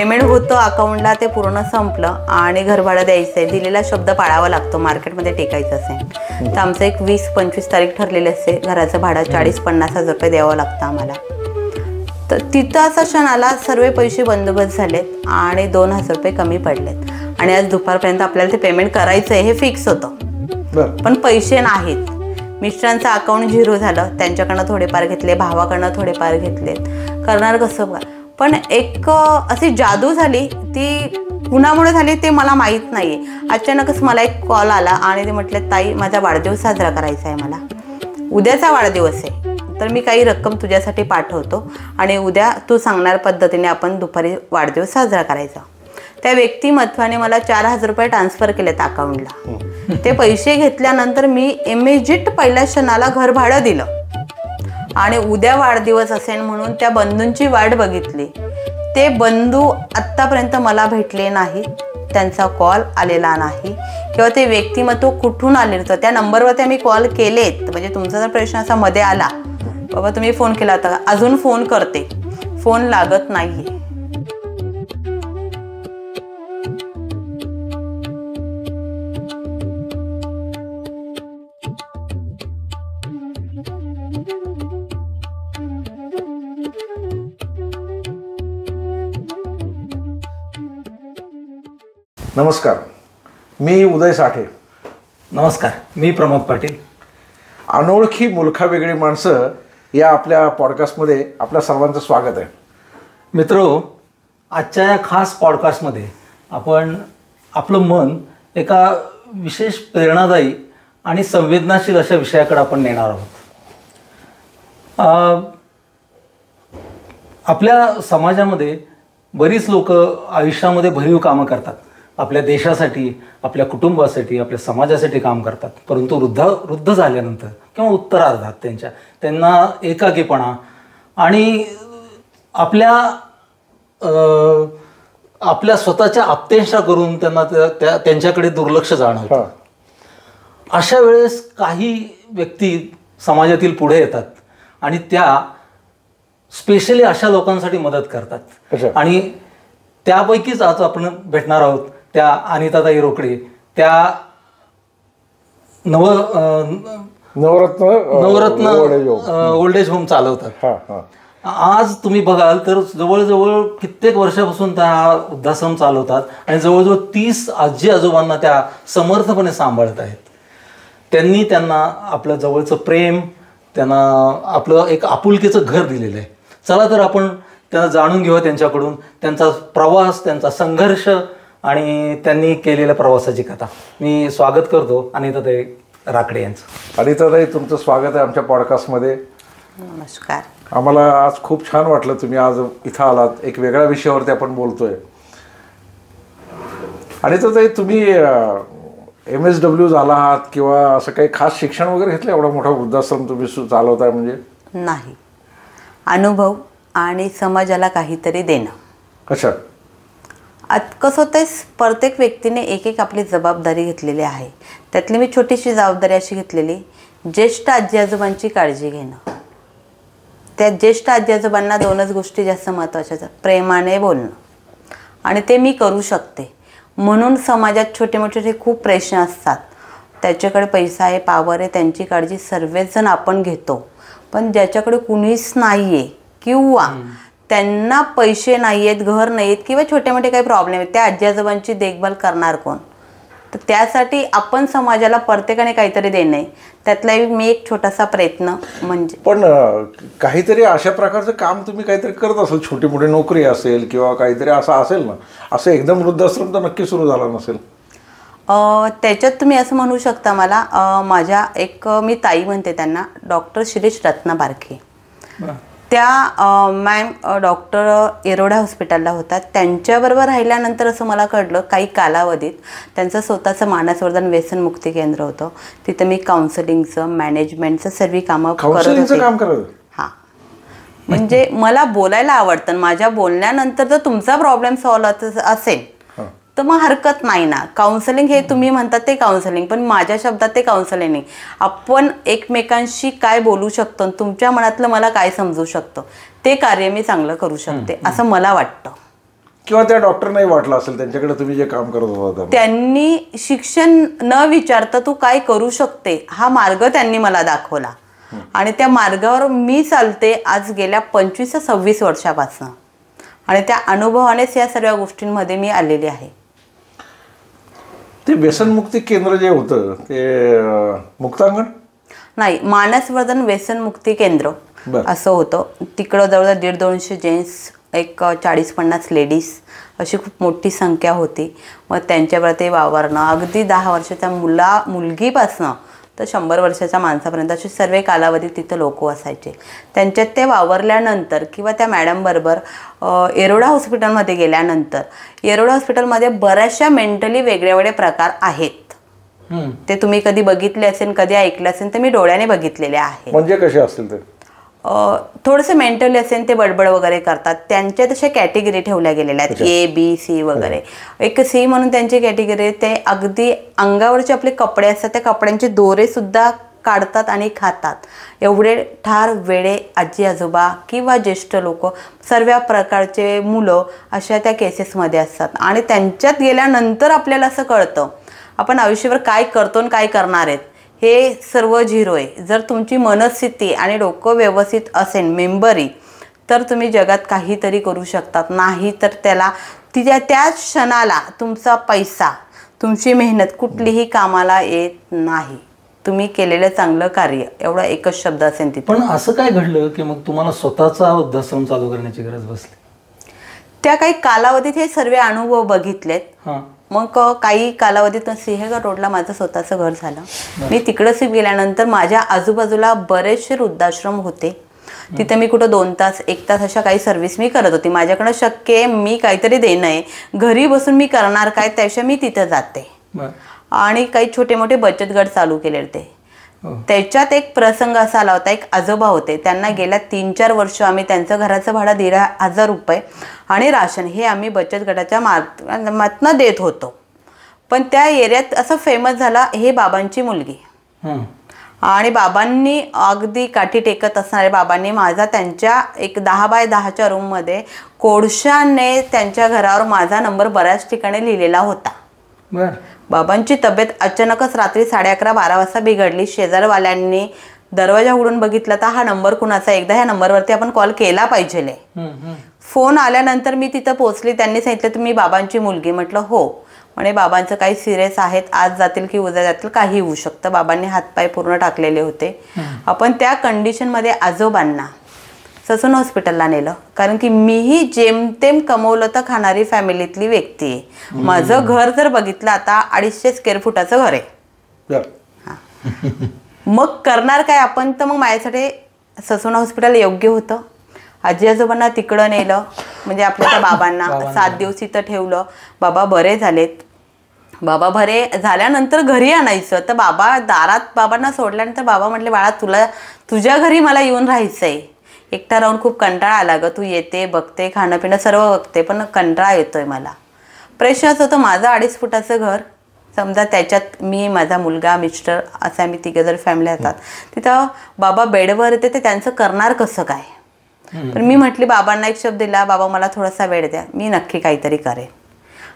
Payment होतं अकाउंटला, ते पूर्ण संपलं आणि घर भाडं द्यायचं आहे, दिलेला शब्द पाळावा लागतो, मार्केटमध्ये टेकायचं असेल तर आमचं एक 20-25 तारीख ठरलेली असते, घराचं भाडं 40-50 हजार रुपये द्यावं लागतं आम्हाला. तर तिथं असा क्षण आला, सर्व पैसे बंदोबस्त झालेत आणि 2,000 रुपये कमी पडलेत आणि आज दुपारपर्यंत आपल्याला ते पेमेंट करायचं आहे हे फिक्स होतं, पण पैसे नाहीत. मिस्टरांचं अकाउंट 0 झालं, त्यांच्याकडनं थोडेफार घेतले, भावाकडनं थोडेफार घेतलेत, करणार कसं. पण एक अशी जादू झाली, ती कुणामुळे झाली ते मला माहीत नाही आहे. अचानकच मला एक कॉल आला आणि ते म्हटले, ताई माझा वाढदिवस साजरा करायचा आहे, मला उद्याचा वाढदिवस आहे, तर मी काही रक्कम तुझ्यासाठी पाठवतो आणि उद्या तू सांगणार पद्धतीने आपण दुपारी वाढदिवस साजरा करायचा. त्या व्यक्तिमत्वाने मला 4,000 रुपये ट्रान्सफर केलेत अकाउंटला. ते पैसे घेतल्यानंतर मी इमिजिएट पहिल्या क्षणाला घर भाडं दिलं आणि उद्या वाढदिवस असेल म्हणून त्या बंधूंची वाट बघितली. ते बंधू आत्तापर्यंत मला भेटले नाही, त्यांचा कॉल आलेला नाही किंवा ते व्यक्तिमत्व कुठून आले होतं. त्या नंबरवरती आम्ही कॉल केलेत, म्हणजे तुमचा जर प्रश्न असा मध्ये आला, बाबा तुम्ही फोन केला होता का, अजून फोन करते, फोन लागत नाहीये. नमस्कार, मी उदय साठे. नमस्कार, मी प्रमोद पाटील. अनोळखी मुलखा वेगळी माणसं या आपल्या पॉडकास्टमध्ये आपल्या सर्वांचं स्वागत आहे. मित्रो, आजच्या या खास पॉडकास्टमध्ये आपण आपलं मन एका विशेष प्रेरणादायी आणि संवेदनाशील अशा विषयाकडे आपण नेणार आहोत. आपल्या समाजामध्ये बरीच लोक आयुष्यामध्ये भरीव कामं करतात, आपल्या देशासाठी, आपल्या कुटुंबासाठी, आपल्या समाजासाठी काम करतात, परंतु वृद्ध झाल्यानंतर किंवा उत्तरार्धात त्यांना एकाकीपणा आणि आपल्या स्वतःच्या आप्तेष्टा करून त्यांना त्यांच्याकडे दुर्लक्ष जाणवतं. अशा वेळेस काही व्यक्ती समाजातील पुढे येतात आणि त्या स्पेशली अशा लोकांसाठी मदत करतात. आणि त्यापैकीच आज आपण भेटणार आहोत त्या अनिताताई रोकडे. त्या नवरत्न ओल्ड एज होम चालवतात. आज तुम्ही बघाल तर जवळजवळ कित्येक वर्षापासून त्या वृद्धाश्रम चालवतात आणि जवळजवळ 30 आजी आजोबांना त्या समर्थपणे सांभाळत आहेत. त्यांना आपलं जवळचं प्रेम, त्यांना आपलं एक आपुलकीचं घर दिलेलं आहे. चला तर आपण त्यांना जाणून घेऊया त्यांच्याकडून, त्यांचा प्रवास, त्यांचा संघर्ष आणि त्यांनी केलेल्या प्रवासाची कथा. मी स्वागत करतो अनिताताई राकडे यांचं. अनिताताई, तुमचं स्वागत आहे आमच्या पॉडकास्टमध्ये. नमस्कार. आम्हाला आज खूप छान वाटलं तुम्ही आज इथं आलात. एक वेगळ्या विषयावरती आपण बोलतोय. अनिताताई, तुम्ही MSW झाला आहात किंवा असं काही खास शिक्षण वगैरे घेतलं? एवढा मोठा वृद्धाश्रम तुम्ही चालवताय म्हणजे? नाही, अनुभव आणि समाजाला काहीतरी देणं. अच्छा. कसं होतं, प्रत्येक व्यक्तीने एक आपली जबाबदारी घेतलेली आहे. त्यातली मी छोटीशी जबाबदारी अशी घेतलेली, ज्येष्ठ आजी आजोबांची काळजी घेणं. त्या ज्येष्ठ आजी आजोबांना 2च गोष्टी जास्त महत्त्वाच्या आहेत, प्रेमाने बोलणं, आणि ते मी करू शकते. म्हणून समाजात छोटे मोठे खूप प्रश्न असतात, त्याच्याकडे पैसा आहे, पावर आहे, त्यांची काळजी सर्वच जण आपण घेतो. पण ज्याच्याकडे कुणीच नाही आहे किंवा त्यांना पैसे नाही आहेत, घर नाही आहेत किंवा छोटे मोठे काही प्रॉब्लेम आहेत, त्या आजी आजोबांची देखभाल करणार कोण? तर त्यासाठी आपण समाजाला प्रत्येकाने काहीतरी देणं आहे. त्यातला मी एक छोटासा प्रयत्न म्हणजे. पण काहीतरी अशा प्रकारचं काम तुम्ही काहीतरी करत असेल, छोटी मोठी नोकरी असेल किंवा काहीतरी असं असेल ना? असं एकदम वृद्धाश्रम तर नक्की सुरू झाला नसेल. त्याच्यात तुम्ही असं म्हणू शकता. मला माझ्या मी ताई म्हणते त्यांना, डॉक्टर शिरीष रत्ना बारखे. त्या मॅम डॉक्टर येरोडा हॉस्पिटलला होतात. त्यांच्याबरोबर राहिल्यानंतर असं मला कळलं, काही कालावधीत त्यांचं स्वतःचं मानसवर्धन व्यसनमुक्ती केंद्र होतं. तिथं मी काउन्सिलिंगचं, मॅनेजमेंटचं सर्व कामं करत होते. हां, म्हणजे मला बोलायला आवडतं. माझ्या बोलण्यानंतर जर तुमचा प्रॉब्लेम सॉल्व्ह असेल तर मग हरकत नाही ना. काउन्सिलिंग हे तुम्ही म्हणतात ते काउन्सिलिंग, पण माझ्या शब्दात ते काउन्सिलिंग नाही. आपण एकमेकांशी काय बोलू शकतो, तुमच्या मनातलं मला काय समजू शकतं, ते कार्य मी चांगलं करू शकते असं मला वाटतं. किंवा त्या डॉक्टरनाही वाटलं असेल त्यांच्याकडे तुम्ही जे काम करत होता त्यांनी शिक्षण न विचारता तू काय करू शकते हा मार्ग त्यांनी मला दाखवला आणि त्या मार्गावर मी चालते आज गेल्या 25-26 वर्षापासून आणि त्या अनुभवानेच या सर्व गोष्टींमध्ये मी आलेली आहे. ते व्यसनमुक्ती केंद्र जे होतं ते मुक्तांगण नाही, मानसवर्धन व्यसनमुक्ती केंद्र असं होतं. तिकडं जवळजवळ 150-200 जेंट्स, एक 40-50 लेडीज अशी खूप मोठी संख्या होती. मग त्यांच्यावर ते वावरणं अगदी 10 वर्षाच्या मुलगीपासनं तर 100 वर्षाच्या माणसापर्यंत असे सर्व कालावधी तिथं लोक असायचे. त्यांच्यात ते वावरल्यानंतर किंवा त्या मॅडमबरोबर येरोडा हॉस्पिटलमध्ये गेल्यानंतर येरोडा हॉस्पिटलमध्ये बऱ्याचशा मेंटली वेगळे प्रकार आहेत. ते तुम्ही कधी बघितले असेल, कधी ऐकले असेल, तर मी डोळ्याने बघितलेले आहे. म्हणजे कसे असतील ते? थोडेसे मेंटली असेल, ते बडबड वगैरे करतात. त्यांच्या तशा कॅटेगरी ठेवल्या गेलेल्या आहेत, A-B-C वगैरे. एक C म्हणून त्यांची कॅटेगरी, ते अगदी अंगावरचे आपले कपडे असतात त्या कपड्यांचे दोरे सुद्धा काढतात आणि खातात. एवढे ठार वेडे आजी आजोबा किंवा ज्येष्ठ लोक, सर्व प्रकारचे मुलं अशा त्या केसेसमध्ये असतात. आणि त्यांच्यात गेल्यानंतर आपल्याला असं कळतं आपण आयुष्यभर काय करतो आणि काय करणार आहेत हे सर्व झिरो आहे. जर तुमची मनस्थिती आणि डोकं व्यवस्थित असेल, मेंबरी, तर तुम्ही जगात काहीतरी करू शकतात. नाही तर त्याला त्याच क्षणाला तुमचा पैसा, तुमची मेहनत कुठलीही कामाला येत नाही. तुम्ही केलेलं चांगलं कार्य एवढा एकच शब्द असेल तिथे. पण असं काय घडलं की मग तुम्हाला स्वतःचा वृद्धाश्रम चालू करण्याची गरज बसली? त्या काही कालावधीत हे सर्व अनुभव बघितलेत. मग काही कालावधीत सिंहगड रोडला माझं स्वतःचं घर झालं. मी तिकडं शिफ्ट गेल्यानंतर माझ्या आजूबाजूला बरेचसे वृद्धाश्रम होते. तिथे मी कुठं 2 तास 1 तास अशा काही सर्व्हिस मी करत होती. माझ्याकडं शक्य आहे, मी काहीतरी देणं आहे, घरी बसून मी करणार काय, त्याशिवाय मी तिथं जाते. आणि काही छोटे मोठे बचत गट चालू केले ते. त्याच्यात एक प्रसंग असा आला होता, एक आजोबा होते, त्यांना गेल्या 3-4 वर्ष आम्ही त्यांचं घराचं भाडं 1,500 रुपये आणि राशन हे आम्ही बचत गटाच्या माध्यमातून देत होतो. पण त्या एरियात असं फेमस झाला हे बाबांची मुलगी. आणि बाबांनी अगदी काठी टेकत असणारे बाबांनी माझा त्यांच्या एक 10 बाय 10च्या रूममध्ये कोळशाने त्यांच्या घरावर माझा नंबर बऱ्याच ठिकाणी लिहिलेला होता. बाबांची तब्येत अचानकच रात्री 11:30-12 वाजता बिघडली. शेजारवाल्यांनी दरवाजा उघडून बघितला तर हा नंबर कुणाचा, एकदा ह्या नंबरवरती आपण कॉल केला पाहिजे. फोन आल्यानंतर मी तिथं पोहोचली. त्यांनी सांगितलं तुम्ही बाबांची मुलगी? म्हटलं हो. म्हणे बाबांचं काही सिरियस आहेत, आज जातील की उद्या जातील, काही होऊ शकतं. बाबांनी हातपाय पूर्ण टाकलेले होते. आपण त्या कंडिशनमध्ये आजोबांना ससून हॉस्पिटलला नेलं, कारण की मीही जेमतेम कमवलं तर खाणारी फॅमिलीतली व्यक्ती आहे. माझं घर जर बघितलं आता 250 स्क्वेअर फुटाचं घर आहे. मग करणार काय आपण? तर मग माझ्यासाठी ससून हॉस्पिटल योग्य होतं. आजी आजोबांना तिकडं नेलं, म्हणजे आपल्या त्या बाबांना 7 दिवस इथं ठेवलं. बाबा बरे झालेत. बाबा बरे झाल्यानंतर घरी आणायचं तर बाबा दारात बाबांना सोडल्यानंतर बाबा म्हटले बाळा तुझ्या घरी मला येऊन राहायचंय. एकटा राहून खूप कंटाळा आला ग, तू येते बघते खाणं पिणं सर्व बघते पण कंटाळा येतोय मला. प्रश्नच होतं माझं 2.5 फुटाचं घर, समजा त्याच्यात मी माझा मुलगा मिस्टर असं आम्ही 3 जण फॅमिली असतात. तिथं बाबा बेडवर येते, ते त्यांचं करणार कसं काय? पण मी म्हटली बाबांना एक शब्द दिला, बाबा मला थोडासा वेळ द्या, मी नक्की काहीतरी करेन.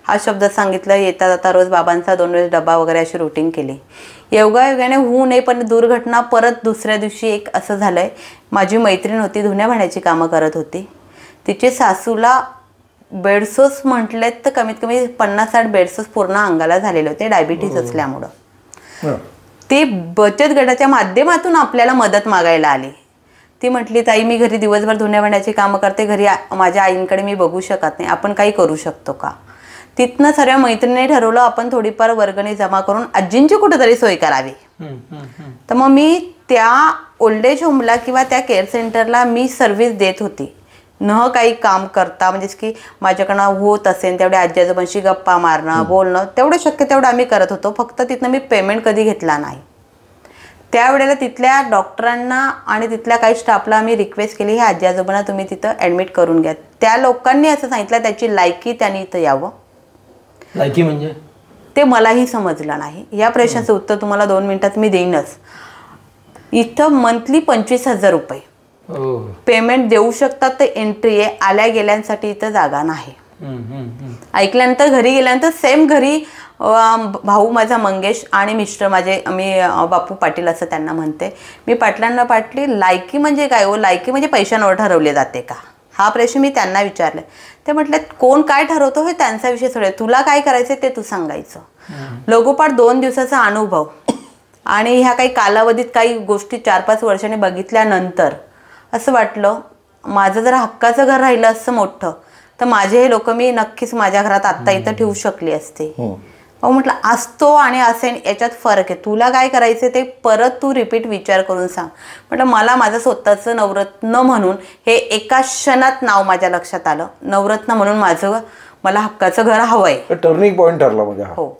हा शब्द सांगितलं. येता जाता रोज बाबांचा 2 वेळेस डबा वगैरे अशी रुटीन केली. योगायोगाने होऊ नये पण दुर्घटना परत दुसऱ्या दिवशी एक असं झालंय, माझी मैत्रीण होती, धुण्या भांड्याची कामं करत होती. तिची सासूला बेडसोस म्हटलेत तर कमीत कमी 50-60 बेडसोस पूर्ण अंगाला झालेले होते डायबिटीस असल्यामुळं. ती बचत गटाच्या माध्यमातून आपल्याला मदत मागायला आली. ती म्हटली ताई मी घरी दिवसभर धुण्या भांड्याची कामं करते, घरी माझ्या आईंकडे मी बघू शकत नाही, आपण काही करू शकतो का? तिथनं सर्व मैत्रिणीने ठरवलं आपण थोडीफार वर्गणी जमा करून आजींची कुठेतरी सोय करावी. तर मग मी त्या ओल्ड एज होमला किंवा त्या केअर सेंटरला मी सर्व्हिस देत होती, न काही काम करता. म्हणजेच की माझ्याकडनं होत असेल तेवढ्या आजी आजोबांशी गप्पा मारणं, बोलणं, तेवढं शक्य तेवढं आम्ही करत होतो. फक्त तिथनं मी पेमेंट कधी घेतला नाही. त्यावेळेला तिथल्या डॉक्टरांना आणि तिथल्या काही स्टाफला आम्ही रिक्वेस्ट केली, हे आजी आजोबांना तुम्ही तिथं ॲडमिट करून घ्या. त्या लोकांनी असं सांगितलं त्याची लायकी त्यांनी इथं यावं. लायकी म्हणजे ते मलाही समजलं नाही. या प्रश्नाचं उत्तर तुम्हाला 2 मिनिटात मी देईनच. इथं मंथली 25,000 रुपये पेमेंट देऊ शकतात. तर एंट्री आहे, आल्या गेल्यांसाठी इथं जागा नाही. ऐकल्यानंतर घरी गेल्यानंतर सेम घरी भाऊ माझा मंगेश आणि मिस्टर माझे, मी बापू पाटील असं त्यांना म्हणते, मी पाटलांना पाटली लायकी म्हणजे काय हो, लायकी म्हणजे पैशांवर ठरवले जाते का, हा प्रश्न मी त्यांना विचारले. ते म्हटले कोण काय ठरवतो हे त्यांचा विषय सोडे, तुला काय करायचं ते तू सांगायचं. लगोपाठ 2 दिवसाचा अनुभव आणि ह्या काही कालावधीत काही गोष्टी 4-5 वर्षांनी बघितल्यानंतर असं वाटलं माझं जर हक्काचं घर राहिलं असं मोठं तर माझे हे लोक मी नक्कीच माझ्या घरात आत्ता इथं ठेवू शकली असते. अहो म्हटलं असतो आणि असेल याच्यात फरक आहे, तुला काय करायचं ते परत तू रिपीट विचार करून सांग. म्हटलं मला माझं स्वतःचं नवरत्न म्हणून हे एका क्षणात नाव माझ्या लक्षात आलं, नवरत्न म्हणून माझं मला हक्काचं घर हवंय. टर्निंग पॉईंट ठरला म्हणजे. हो.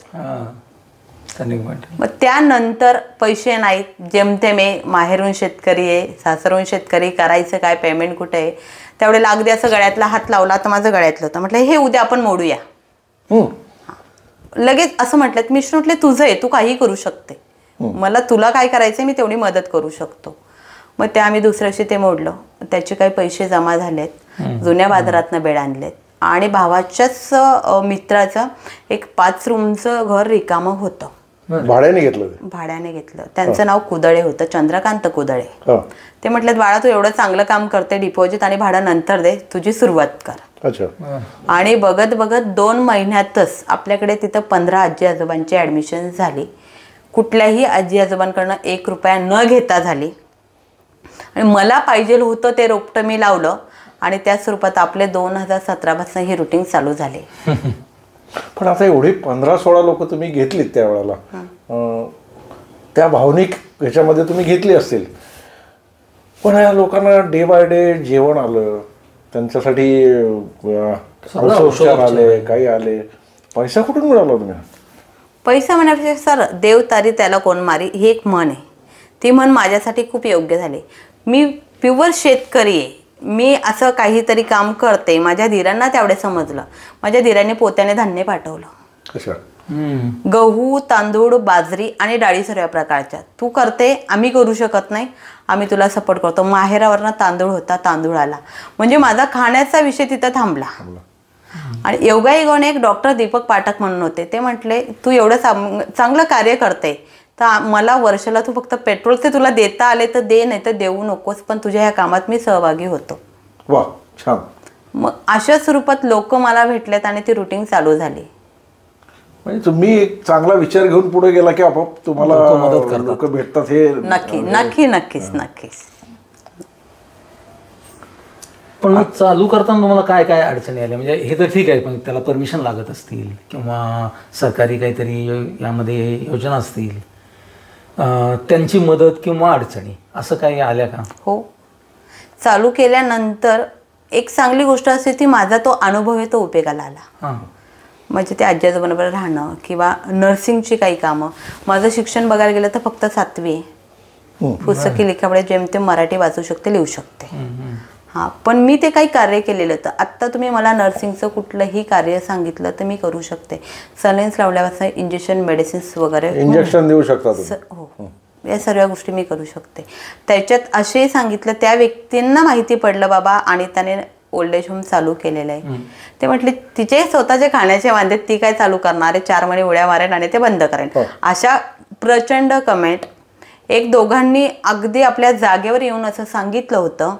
मग मग त्यानंतर पैसे नाहीत, जेमतेम आहे, माहेरून शेतकरी आहे, सासरून शेतकरी, करायचं काय, पेमेंट कुठे आहे, त्यावेळेला अगदी असं गळ्यातला हात लावला तर माझं गळ्यातलं होतं. म्हटलं हे उद्या आपण मोडूया. लगेच असं म्हटलं, मिस्टर म्हटले तुझं आहे, तू काही करू शकते, मला तुला काय करायचं मी तेवढी मदत करू शकतो. मग ते आम्ही दुसऱ्या दिवशी ते मोडलं. त्याचे काही पैसे जमा झालेत, जुन्या बाजारातनं बेड आणलेत आणि भावाच्याच मित्राचं एक 5 रूमचं घर रिकामं होतं, भाड्याने घेतलं. भाड्याने घेतलं. त्यांचं नाव कुदळे होतं, चंद्रकांत कुदळे. ते म्हटलं बाळा तू एवढं चांगलं काम करते, डिपॉझिट आणि भाडं नंतर दे, तुझी सुरुवात कर. आणि बघत बघत 2 महिन्यातच आपल्याकडे तिथं 15 आजी आजोबांची ऍडमिशन झाली. कुठल्याही आजी आजोबांकडनं 1 रुपया न घेता झाली. आणि मला पाहिजे होतं ते रोपटं मी लावलं आणि त्या स्वरूपात आपले 2017 पासून ही रुटीन चालू झाले. पण आता एवढी 15-16 लोक तुम्ही घेतलीत त्यावेळेला, त्या भावनिक ह्याच्यामध्ये तुम्ही घेतली असतील, पण या लोकांना डे बाय डे जेवण आलं, त्यांच्यासाठी औषध आले, काही आले, पैसा कुठून मिळाला तुम्ही? पैसा म्हणण्यापेक्षा सर देव तारी त्याला कोण मारी ही एक म्हण आहे. ती म्हण माझ्यासाठी खूप योग्य झाली. मी प्युअर शेतकरी आहे, मी असं काहीतरी काम करते. माझ्या धीरांना त्यावढे समजलं. माझ्या धीराने पोत्याने धान्य पाठवलं, गहू, तांदूळ, बाजरी आणि डाळी सर्व प्रकारच्या. तू करते, आम्ही करू शकत नाही, आम्ही तुला सपोर्ट करतो. माहेरावरनं तांदूळ होता, तांदूळ आला, म्हणजे माझा खाण्याचा विषय तिथं थांबला. आणि योगायोगाने एक डॉक्टर दीपक पाठक म्हणून होते, ते म्हटले तू एवढं चांगलं कार्य करते तर मला वर्षाला तू फक्त पेट्रोलचे तुला देता आले तर दे, नाही तर देऊ नकोस, पण तुझ्या ह्या कामात मी सहभागी होतो. वा छान. मग अशा स्वरूपात लोक मला भेटलेत आणि ती रुटीन चालू झाली. म्हणजे तुम्ही एक चांगला विचार घेऊन पुढे गेला की आपोआप तुम्हाला लोक भेटतात. हे नक्कीच. पण मग चालू करताना तुम्हाला काय काय अडचणी आल्या? म्हणजे हे तर ठीक आहे, पण त्याला परमिशन लागत असतील किंवा सरकारी काहीतरी यामध्ये योजना असतील, त्यांची मदत किंवा अडचणी असं काही आल्या का? हो, चालू केल्यानंतर एक चांगली गोष्ट असते ती माझा तो अनुभव आहे तो उपयोगाला आला. म्हणजे ते आजी आजोबांबरोबर राहणं किंवा नर्सिंगची काही कामं. माझं शिक्षण बघायला गेलं तर फक्त 7वी आहे. पुस्तकी लिखावडे जेमतेम मराठी वाचू शकते, लिहू शकते. हां, पण मी ते काही कार्य केलेलं होतं. आत्ता तुम्ही मला नर्सिंगचं कुठलंही कार्य सांगितलं तर मी करू शकते. सलाईन्स लावल्यापासून इंजेक्शन, मेडिसिन्स वगैरे इंजेक्शन देऊ शकता. हो, या सर्व गोष्टी मी करू शकते. त्याच्यात असे सांगितलं, त्या व्यक्तींना माहिती पडलं बाबा आणि त्याने ओल्ड एज होम चालू केलेलं आहे. ते म्हटले तिचे स्वतःचे खाण्याचे वांदे, ती काय चालू करणारे, 4 महिने उड्या मारेन आणि ते बंद करेन. अशा प्रचंड कमेंट. एक दोघांनी अगदी आपल्या जागेवर येऊन असं सांगितलं होतं,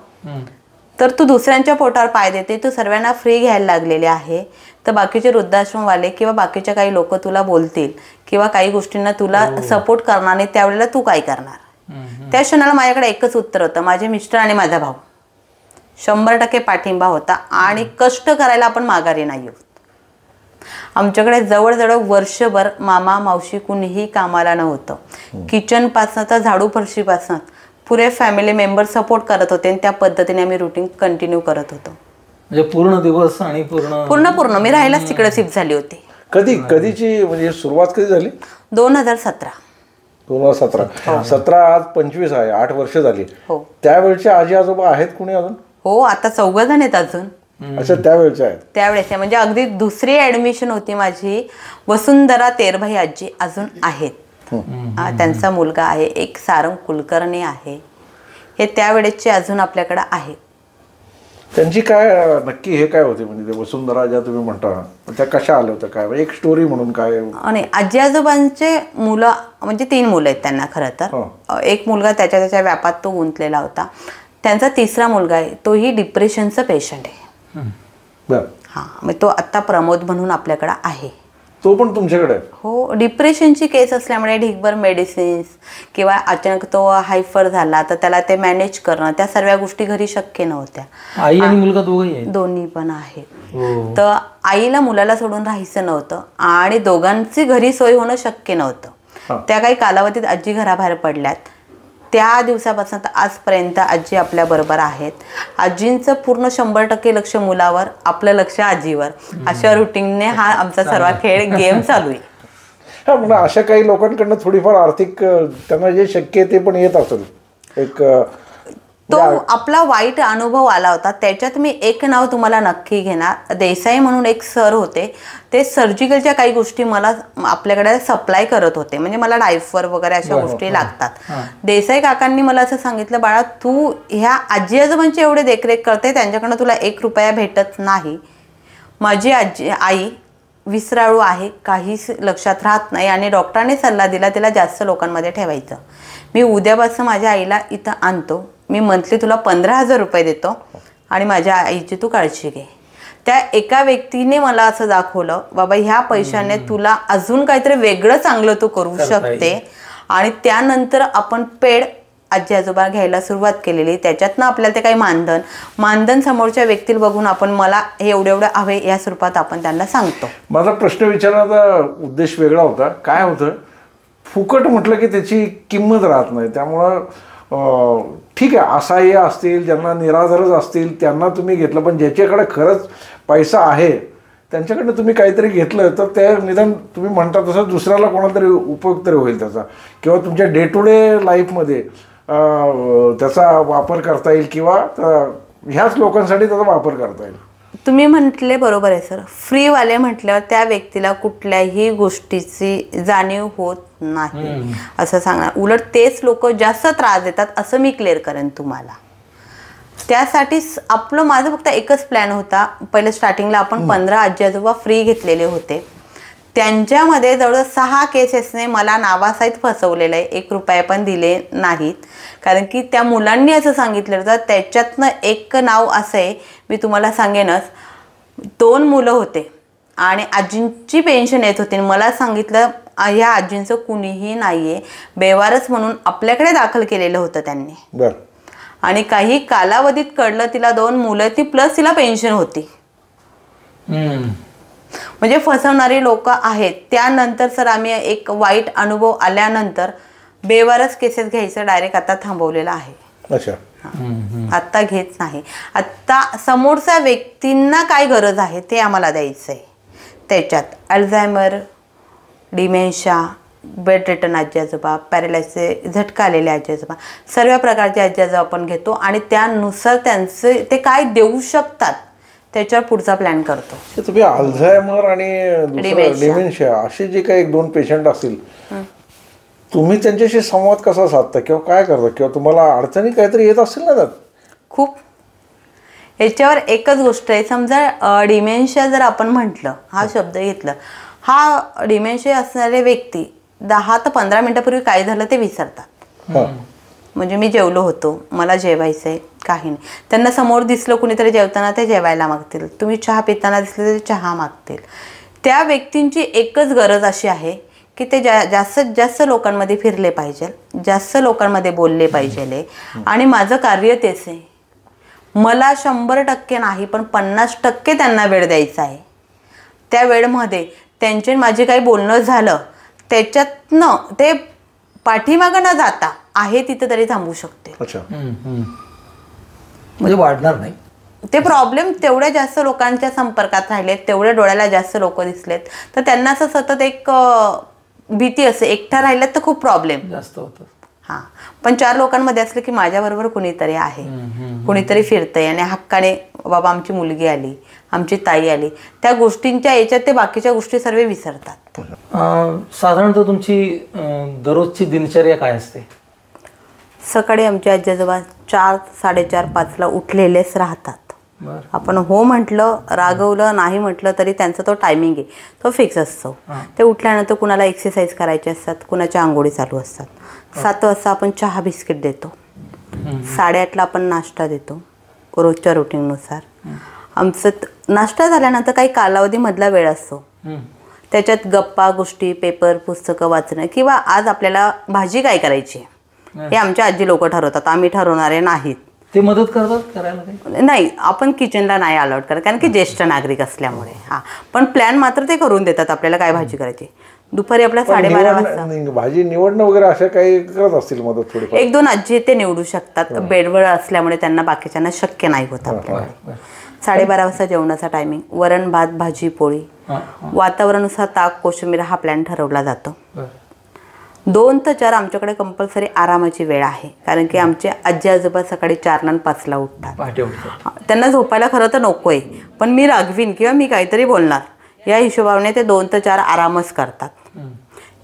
तर तू दुसऱ्यांच्या पोटावर पाय देते, तू सर्वांना फ्री घ्यायला लागलेले आहे, तर बाकीचे वृद्धाश्रमवाले किंवा बाकीच्या काही लोक तुला बोलतील किंवा काही गोष्टींना तुला सपोर्ट करणार नाही, त्यावेळेला तू काय करणार? त्या क्षणाला माझ्याकडे एकच उत्तर होतं, माझे मिस्टर आणि माझा भाऊ 100% पाठिंबा होता आणि कष्ट करायला आपण माघारी नाही आहोत. आमच्याकडे जवळजवळ वर्षभर मामा मावशी कुणीही कामाला नव्हतं. किचनपासनं तर झाडू फरशीपासनं पुरे फॅमिली मेंबर सपोर्ट करत होते आणि त्या पद्धतीने आम्ही रुटीन कंटिन्यू करत होतो. म्हणजे पूर्ण दिवस आणि पूर्ण मी राहायलाच तिकडे शिफ्ट झाली होती. कधीची म्हणजे सुरुवात कधी झाली? 2017. 17 आज 25 आहे, 8 वर्ष झाली. त्यावेळचे आजी आजोबा आहेत कुणी अजून? हो, आता 4 जण आहेत अजून. अच्छा, त्यावेळेचे आहेत. त्यावेळेस म्हणजे अगदी दुसरी ऍडमिशन होती माझी. वसुंधरा तेरभाई आजी अजून आहेत. त्यांचा मुलगा आहे, एक सारंग कुलकर्णी आहे. हे त्यावेळेचे अजून आपल्याकडे आहे. त्यांची काय नक्की हे काय होते म्हणजे ते वसुंधरा ज्या तुम्ही म्हणता त्या कशा आल्या होत्या काय एक स्टोरी म्हणून काय? आणि आजी आजोबांचे मुलं म्हणजे 3 मुलं आहेत त्यांना खरं तर. एक मुलगा त्याच्या व्यापात तो गुंतलेला होता. त्यांचा 3रा मुलगा आहे तोही डिप्रेशनचा पेशंट आहे. बरं. हां, मग तो आत्ता प्रमोद म्हणून आपल्याकडे आहे. तो पण तुमच्याकडे? हो, डिप्रेशनची केस असल्यामुळे ढिगभर मेडिसिन्स किंवा अचानक तो हायफर झाला तर त्याला ते मॅनेज करणं त्या सर्व गोष्टी घरी शक्य नव्हत्या. आई आणि मुलगा दोघंही आहेत? दोन्ही पण आहेत. तर आईला मुलाला सोडून राहायचं नव्हतं आणि दोघांची घरी सोय होणं शक्य नव्हतं. त्या काही कालावधीत आजी घराबाहेर पडल्यात. त्या दिवसापासून तर आजपर्यंत आजी आपल्या बरोबर आहेत. आजींचं पूर्ण 100% लक्ष मुलावर, आपलं लक्ष आजीवर, अशा रुटीनने हा आमचा सर्व खेळ गेम चालू आहे. हा, म्हणजे अशा काही लोकांकडनं थोडीफार आर्थिक त्यांना जे शक्य आहे ते पण येत असेल. एक तो आपला वाईट अनुभव आला होता त्याच्यात मी एक नाव तुम्हाला नक्की घेणार. देसाई म्हणून एक सर होते. ते सर्जिकलच्या काही गोष्टी मला आपल्याकडे सप्लाय करत होते. म्हणजे मला डायफर वगैरे अशा गोष्टी लागतात. देसाई काकांनी मला असं सांगितलं, बाळा तू ह्या आजी आजोबांची एवढे देखरेख करते त्यांच्याकडनं तुला 1 रुपया भेटत नाही. माझी आई विसराळू आहे, काहीच लक्षात राहत नाही आणि डॉक्टरांनी सल्ला दिला तिला जास्त लोकांमध्ये ठेवायचं. मी उद्यापासून माझ्या आईला इथं आणतो. मी मंथली तुला 15,000 रुपये देतो आणि माझ्या आईची तू काळजी घे. त्या एका व्यक्तीने मला असं दाखवलं, बाबा ह्या पैशाने तुला अजून काहीतरी वेगळं चांगलं तू करू शकते. आणि त्यानंतर आपण पेड आजी आजोबा घ्यायला सुरुवात केलेली. त्याच्यातनं आपल्याला ते काही मानधन समोरच्या व्यक्तीला बघून आपण मला हे एवढं हवे या स्वरूपात आपण त्यांना सांगतो. माझा प्रश्न विचारण्याचा उद्देश वेगळा होता. काय होतं, फुकट म्हटलं की त्याची किंमत राहत नाही. त्यामुळं ठीक आहे, असहाय्य असतील, ज्यांना निराधारच असतील त्यांना तुम्ही घेतलं, पण ज्याच्याकडे खरंच पैसा आहे त्यांच्याकडनं तुम्ही काहीतरी घेतलं तर ते निदान तुम्ही म्हणता तसं दुसऱ्याला कोणातरी उपयोग तरी होईल त्याचा, किंवा तुमच्या डे टू डे लाईफमध्ये त्याचा वापर करता येईल किंवा ह्याच लोकांसाठी त्याचा वापर करता येईल. तुम्ही म्हटले बरोबर आहे सर. फ्रीवाले म्हटल्यावर त्या व्यक्तीला कुठल्याही गोष्टीची जाणीव होत नाही असं सांगणार. उलट तेच लोक जास्त त्रास देतात असं मी क्लिअर करेन तुम्हाला. त्यासाठी माझं फक्त एकच प्लॅन होता. पहिले स्टार्टिंगला आपण 15 आजी आजोबा फ्री घेतलेले होते. त्यांच्यामध्ये जवळ 6 केसेसने मला नावासहित फसवलेलं आहे. 1 रुपया पण दिले नाहीत. कारण की त्या मुलांनी असं सांगितलं होतं. त्याच्यातनं एक नाव असं आहे, मी तुम्हाला सांगेनच. 2 मुलं होते आणि आजींची पेन्शन येत होती. मला सांगितलं ह्या आजींचं कुणीही नाही आहे, बेवारस म्हणून आपल्याकडे दाखल केलेलं होतं त्यांनी. बरं. आणि काही कालावधीत कळलं तिला 2 मुलं ती प्लस तिला पेन्शन होती. म्हणजे फसवणारी लोक आहेत. त्यानंतर सर आम्ही एक वाईट अनुभव आल्यानंतर बेवारस केसेस घ्यायचं डायरेक्ट आता थांबवलेलं आहे. अच्छा. आत्ता घेत नाही. आत्ता समोरच्या व्यक्तींना काय गरज आहे ते आम्हाला द्यायचं आहे. त्याच्यात अल्झायमर, डिमेन्शिया, बेड रिटर्न आजी आजोबा, पॅरालायसिस, झटका आलेले आजी आजोबा, सर्व प्रकारचे आजी आजोबा आपण घेतो आणि त्यानुसार त्यांचे ते काय देऊ शकतात त्याच्यावर पुढचा प्लॅन करतो. तुम्ही अल्झायमर आणि डिमेन्शिया असे जे काही 1-2 पेशंट असतील, तुम्ही त्यांच्याशी संवाद कसा साधता किंवा काय करता, किंवा तुम्हाला अडचणी काहीतरी येत असतील ना त्यात? खूप. याच्यावर एकच गोष्ट आहे. समजा डिमेन्शिया जर आपण म्हटलं, हा शब्द घेतलं, हा डिमेन्शिया असणारे व्यक्ती 10 ते 15 मिनिटापूर्वी काय झालं ते विसरतात. म्हणजे मी जेवलो होतो, मला जेवायचं आहे, काही नाही. त्यांना समोर दिसलं कुणीतरी जेवताना ते जेवायला मागतील. तुम्ही चहा पिताना दिसले तर चहा मागतील. त्या व्यक्तींची एकच गरज अशी आहे की ते जास्तीत जास्त लोकांमध्ये फिरले पाहिजे, जास्त लोकांमध्ये बोलले पाहिजे. आणि माझं कार्य तेच आहे. मला 100% नाही पण 50% त्यांना वेळ द्यायचा आहे. त्या वेळमध्ये त्यांचे माझे काही बोलणं झालं त्याच्यातनं ते पाठीमागं न जाता आहे तिथं तरी थांबू शकते. अच्छा. म्हणजे वाढणार नाही ते. प्रॉब्लेम तेवढ्या जास्त लोकांच्या संपर्कात राहिलेत, तेवढ्या डोळ्याला जास्त लोक दिसलेत तर त्यांना असं सतत एक भीती असते. एकटा राहिल्यात तर खूप प्रॉब्लेम जास्त होतं. हां, पण 4 लोकांमध्ये असलं की माझ्याबरोबर कुणीतरी आहे, कुणीतरी फिरतंय आणि हक्काने बाबा आमची मुलगी आली, आमची ताई आली, त्या गोष्टींच्या याच्यात ते बाकीच्या गोष्टी सर्व विसरतात. साधारणतः तुमची दररोजची दिनचर्या काय असते? सकाळी आमचे आजी आजोबा 4, 4:30, 5ला उठलेलेच राहतात. आपण हो म्हटलं, रागवलं नाही म्हटलं तरी त्यांचा तो टायमिंग आहे तो फिक्स असतो. ते उठल्यानंतर कुणाला एक्सरसाइज करायचे असतात, कुणाच्या आंघोळी चालू असतात. 7 वाजता आपण चहा बिस्किट देतो, 8:30ला आपण नाश्ता देतो रोजच्या रुटीननुसार. आमचं नाश्ता झाल्यानंतर काही कालावधीमधला वेळ असतो, त्याच्यात गप्पा गोष्टी, पेपर पुस्तकं वाचणं किंवा आज आपल्याला भाजी काय करायची हे आमच्या आजी लोक ठरवतात, आम्ही ठरवणारे नाहीत. ते मदत करतात करायला? नाही, आपण किचनला नाही अलाउड करत कारण की ज्येष्ठ नागरिक असल्यामुळे. पण प्लॅन मात्र ते करून देतात आपल्याला काय भाजी करायची. दुपारी आपल्या 12:30 वाजता भाजी निवडणं वगैरे अशा काही करत असतील मदत थोडी? 1-2 आजी ते निवडू शकतात, बेडवर असल्यामुळे त्यांना बाकीच्यांना शक्य नाही होत. आपल्याला 12:30 वाजता जेवणाचा टायमिंग, वरण भात भाजी पोळी, वातावरणानुसार ताक कोशिंबीर हा प्लॅन ठरवला जातो. 2 ते 4 आमच्याकडे कंपल्सरी आरामाची वेळ आहे कारण की आमचे आजी आजोबा सकाळी 4ला आणि 5ला उठतात. त्यांना झोपायला खरं तर नको आहे, पण मी रागवीन किंवा मी काहीतरी बोलणार या हिशोबाने ते 2 ते 4 आरामच करतात.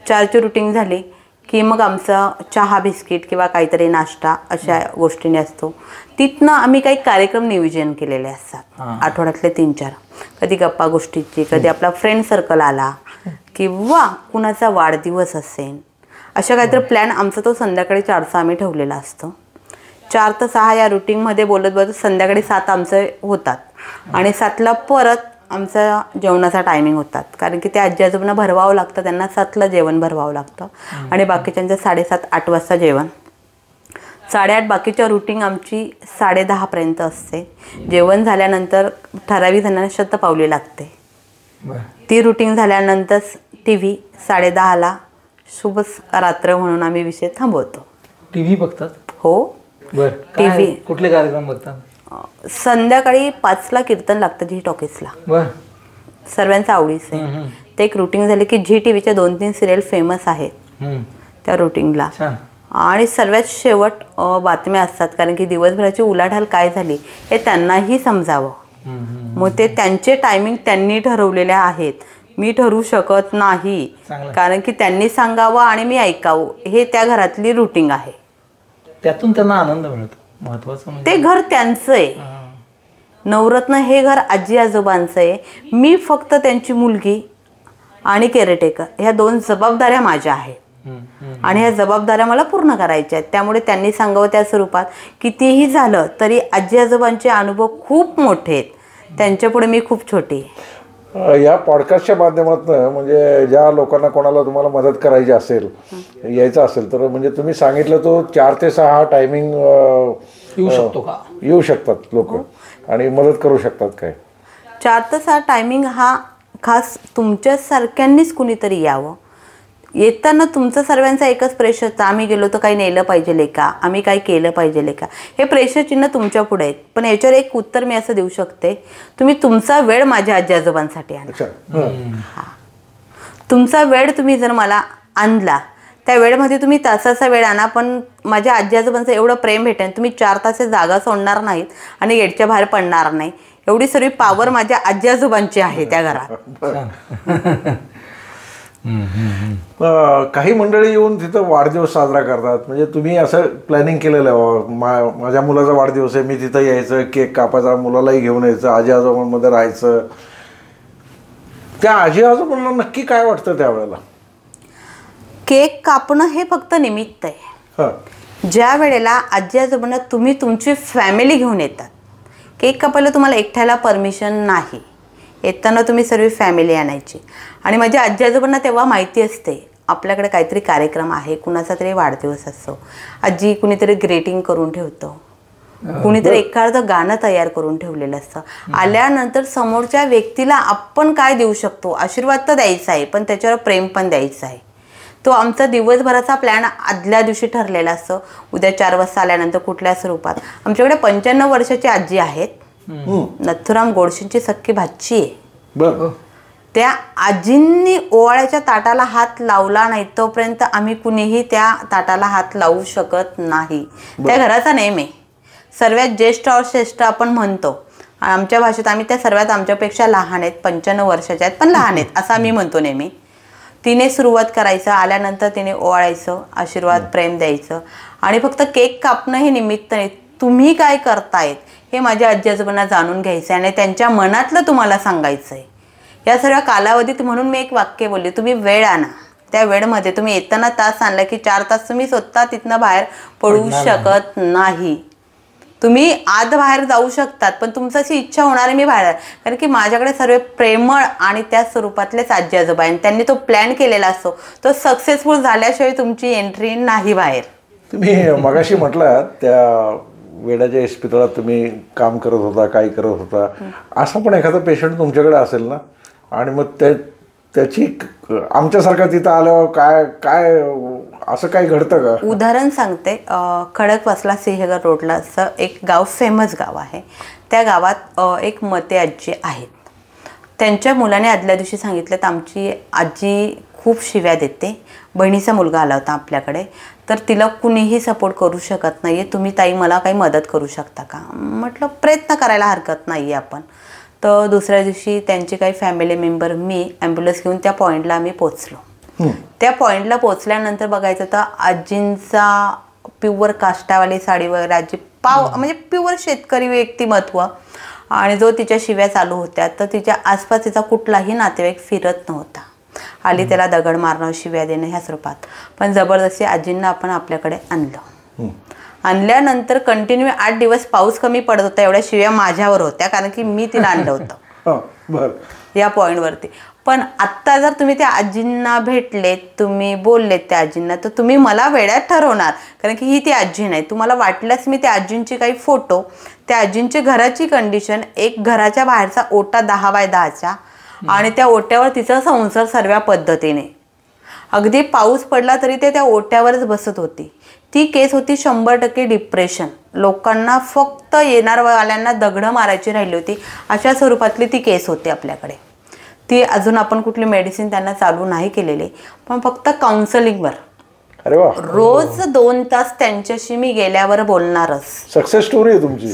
4ची रुटीन झाली की मग आमचा चहा बिस्किट किंवा काहीतरी नाश्ता अशा गोष्टीने असतो. तिथनं आम्ही काही कार्यक्रम नियोजन केलेले असतात आठवड्यातले 3-4. कधी गप्पा गोष्टीची, कधी आपला फ्रेंड सर्कल आला किंवा कुणाचा वाढदिवस असेल, अशा काहीतरी प्लॅन आमचा तो संध्याकाळी 4चा आम्ही ठेवलेला असतो. 4 ते 6 या रुटीनमध्ये बोलत बोलत संध्याकाळी 7 आमचे होतात आणि 7ला परत आमचा जेवणाचा टायमिंग होतात कारण की ते आजी आजोबांना भरवावं लागतं, त्यांना 7ला जेवण भरवावं लागतं आणि बाकीच्यांचं 7:30-8 वाजता जेवण. 8:30 बाकीच्या रुटीन आमची 10:30पर्यंत असते. जेवण झाल्यानंतर ठराविक जणांना शतपावली लागते. ती रुटीन झाल्यानंतर TV 10:30ला शुभ रात्र म्हणून आम्ही विषय थांबवतो. TV बघतात? हो. TV कुठले कार्यक्रम बघतात? संध्याकाळी 5ला कीर्तन लागतं झी टॉकीजला, सर्वांचं आवडीचं आहे ते. एक रुटीन झाले की झी टीव्हीच्या 2-3 सिरियल फेमस आहेत त्या रुटीनला. आणि सर्वात शेवट बातम्या असतात कारण की दिवसभराची उलाढाल काय झाली हे त्यांनाही समजावं. मग ते त्यांचे टायमिंग त्यांनी ठरवलेले आहेत, मी ठरवू शकत नाही कारण की त्यांनी सांगावं आणि मी ऐकावं, हे त्या घरातली रुटीन आहे. त्यातून त्यांना आनंद मिळतो. महत्वाचं ते घर त्यांचं आहे. नवरत्न हे घर आजी आजोबांचं आहे. मी फक्त त्यांची मुलगी आणि केअरटेकर ह्या 2 जबाबदाऱ्या माझ्या आहेत आणि ह्या जबाबदाऱ्या मला पूर्ण करायच्या आहेत. त्यामुळे त्यांनी सांगावं त्या स्वरूपात. कितीही झालं तरी आजी आजोबांचे अनुभव खूप मोठे आहेत, त्यांच्यापुढे मी खूप छोटी आहे. या पॉडकास्टच्या माध्यमातून म्हणजे ज्या लोकांना कोणाला तुम्हाला मदत करायची असेल, यायचं असेल तर म्हणजे तुम्ही सांगितलं तो 4 ते 6 हा टायमिंग येऊ शकतो का? येऊ शकतात लोक आणि मदत करू शकतात काय? 4 ते 6 टायमिंग हा खास तुमच्यासारख्यांनीच कुणीतरी यावं. येताना तुमचं सर्वांचा एकच प्रेशर, आम्ही गेलो तर काही नेलं पाहिजे का, आम्ही काय केलं पाहिजे का, हे प्रेशर चिन्ह तुमच्या पुढे आहेत. पण याच्यावर एक उत्तर मी असं देऊ शकते, तुम्ही तुमचा वेळ माझ्या आजी आजोबांसाठी आणा. तुमचा वेळ तुम्ही जर मला आणला त्या वेळेमध्ये तुम्ही तासाचा वेळ आणा, पण माझ्या आजी आजोबांचं एवढं प्रेम भेटेल तुम्ही 4 तास जागा सोडणार नाहीत आणि गेटच्या बाहेर पडणार नाही. एवढी सर्व पॉवर माझ्या आजी आजोबांची आहे त्या घरात. काही मंडळी येऊन तिथं वाढदिवस साजरा करतात, म्हणजे तुम्ही असं प्लॅनिंग केलेलं आहे माझ्या मुलाचा वाढदिवस आहे, मी तिथं यायचं, केक कापायचा, मुलालाही घेऊन यायचं, आजी आजोबांमध्ये राहायचं. त्या आजी आजोबांना नक्की काय वाटतं त्यावेळेला? केक कापणं हे फक्त निमित्त आहे. ज्या वेळेला आजी आजोबांना तुम्ही तुमची फॅमिली घेऊन येतात, केक कापायला तुम्हाला एकट्याला परमिशन नाही, येताना तुम्ही सर्व फॅमिली आणायची. आणि माझ्या आजी आजोबांना तेव्हा माहिती असते आपल्याकडे काहीतरी कार्यक्रम आहे, कुणाचा तरी वाढदिवस असतो, आजी कुणीतरी ग्रेटिंग करून ठेवतो, कुणीतरी एखादं गाणं तयार करून ठेवलेलं असतं. आल्यानंतर समोरच्या व्यक्तीला आपण काय देऊ शकतो, आशीर्वाद तर द्यायचा आहे पण त्याच्यावर प्रेम पण द्यायचं आहे. तो आमचा दिवसभराचा प्लॅन आदल्या दिवशी ठरलेला असतो. उद्या 4 वाजता आल्यानंतर कुठल्या स्वरूपात. आमच्याकडे 95 वर्षाची आजी आहेत, नथुराम गोडसेंची सख्खी भाची आहे. त्या आजींनी ओवाळ्याच्या ताटाला हात लावला नाही तोपर्यंत आम्ही कुणीही त्या ताटाला हात लावू शकत नाही. त्या घराचा नेम आहे. सर्वात ज्येष्ठ और श्रेष्ठ आपण म्हणतो आमच्या भाषेत, आम्ही त्या सर्वात आमच्यापेक्षा लहान आहेत, 95 वर्षाच्या आहेत पण लहान आहेत असं आम्ही म्हणतो नेहमी. तिने सुरुवात करायचं, आल्यानंतर तिने ओवाळायचं, आशीर्वाद प्रेम द्यायचं आणि फक्त केक कापणं हे निमित्त नाही. तुम्ही काय करतायत हे माझ्या आजी आजोबांना जाणून घ्यायचं आहे आणि त्यांच्या मनातलं तुम्हाला सांगायचं आहे. या सर्व कालावधीत म्हणून मी एक वाक्य बोलले, तुम्ही वेळ आणा. त्या वेळमध्ये तुम्ही येताना तास आणला की 4 तास तुम्ही स्वतः तिथनं बाहेर पडू शकत नाही. तुम्ही आत बाहेर जाऊ शकतात पण तुमचं अशी इच्छा होणार आहे मी बाहेर, कारण की माझ्याकडे सर्व प्रेमळ आणि त्या स्वरूपातलेच आजी आजोबा आणि त्यांनी तो प्लॅन केलेला असतो. तो सक्सेसफुल झाल्याशिवाय तुमची एंट्री नाही बाहेर. तुम्ही मगाशी म्हटलं त्या वेड्याच्या इस्पितळात तुम्ही काम करत होता, काय करत होता, असा पण एखादा पेशंट तुमच्याकडे असेल ना, आणि मग त्याची आमच्यासारखा तिथं आल्यावर काय काय असं काही घडतं का? उदाहरण सांगते. खडकवासला सिंहगड रोडला असं एक गाव, फेमस गाव आहे. त्या गावात एक मते आजी आहेत. त्यांच्या मुलाने आदल्या दिवशी सांगितलं तर आमची आजी खूप शिव्या देते, बहिणीचा मुलगा आला होता आपल्याकडे, तर तिला कुणीही सपोर्ट करू शकत नाही आहे, तुम्ही ताई मला काही मदत करू शकता का? म्हटलं प्रयत्न करायला हरकत नाही आहे आपण. तर दुसऱ्या दिवशी त्यांचे काही फॅमिली मेंबर, मी ॲम्ब्युलन्स घेऊन त्या पॉईंटला आम्ही पोचलो. त्या पॉईंटला पोचल्यानंतर बघायचं तर आजींचा प्युअर काष्टावाली साडी वगैरे, आजी म्हणजे प्युअर शेतकरी व्यक्तिमत्व, आणि जो तिच्या शिव्या चालू होत्या तर तिच्या आसपास तिचा कुठलाही नातेवाईक फिरत नव्हता. आली त्याला दगड मारणं, शिव्या देणं ह्या स्वरूपात. पण जबरदस्ती आजींना आपण आपल्याकडे आणलं. आणल्यानंतर कंटिन्यू 8 दिवस पाऊस कमी पडत होता, एवढ्या शिव्या माझ्यावर होत्या, कारण की मी तिला आणलं होतं या पॉईंटवरती. पण आत्ता जर तुम्ही त्या आजींना भेटलेत, तुम्ही बोललेत त्या आजींना, तर तुम्ही मला वेड्यात ठरवणार, कारण की ही ती आजी नाही. तुम्हाला वाटल्यास मी त्या आजींची काही फोटो, त्या आजींची घराची कंडिशन, एक घराच्या बाहेरचा ओटा 10 बाय 10चा, आणि त्या ओट्यावर तिचा संसार सर्व पद्धतीने, अगदी पाऊस पडला तरी ते त्या ओट्यावरच बसत होती. ती केस होती 100% डिप्रेशन. लोकांना फक्त येणारवाल्यांना दगडं मारायची राहिली होती, अशा स्वरूपातली ती केस होती आपल्याकडे. ती अजून आपण कुठली मेडिसिन त्यांना चालू नाही केलेली, पण फक्त काउन्सलिंगवर. अरे वा. रोज 2 तास त्यांच्याशी मी गेल्यावर बोलणारच. सक्सेस स्टोरी आहे तुमची.